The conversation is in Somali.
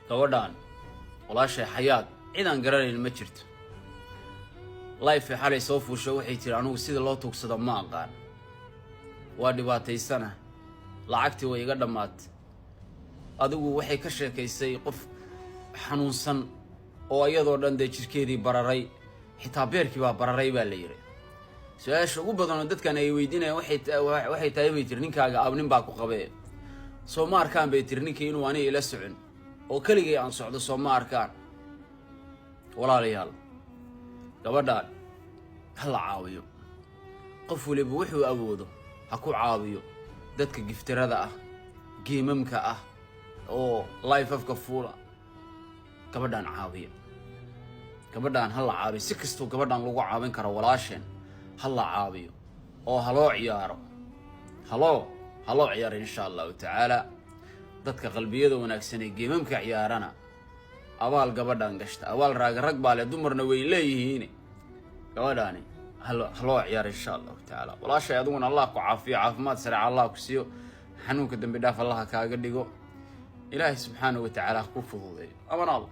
gabadhan walaashay xayaad cidaan garanayn ma jirto life xalay soo fuusho waxay tiri anigu sida loo tuugsado ma aqaan waa dhibaataysana lacagtii way iga dhamaatay adigu waxay ka sheekaysay qof xanuunsan oo iyadoo dhan jirkeedii bararay xitaa beerkii baa bararay baa la yiri su'aasha ugu badan oo dadkan ay weydiinayaan waxay tahay bay tiri ninkaaga abnin baa ku qabee soo ma arkaan bay tiri ninkii inuu aniga ila socon oo kaligay aan socdo soo ma arkaan walaalayaal gabadhaan ha la caawiyo qof waliba wuxuu awoodo ha ku caawiyo dadka giftirada ah geemamka ah oo life afka fuula gabadhaan caawiyo gabadhaan ha la caawiyo si kastoo gabadhaan lagu caawin karo walaasheen ha la caawiyo oo ha loo ciyaaro ha loo ciyaaro insha allahu tacaala dadka qalbiyada wanaagsan ee geemamka ciyaarana abaal gabadhaan gashta abaal rag baa leh dumarna way leeyihiin gabadhaani ha loo ciyaaro insha allahu tacaala walaashay adiguna allah ku caafiyo caafimaad sare allah ku siiyo xanuunka dambi dhaaf allah kaaga dhigo ilaahay subxaanahu wa tacaala ku fududeeyo aman allah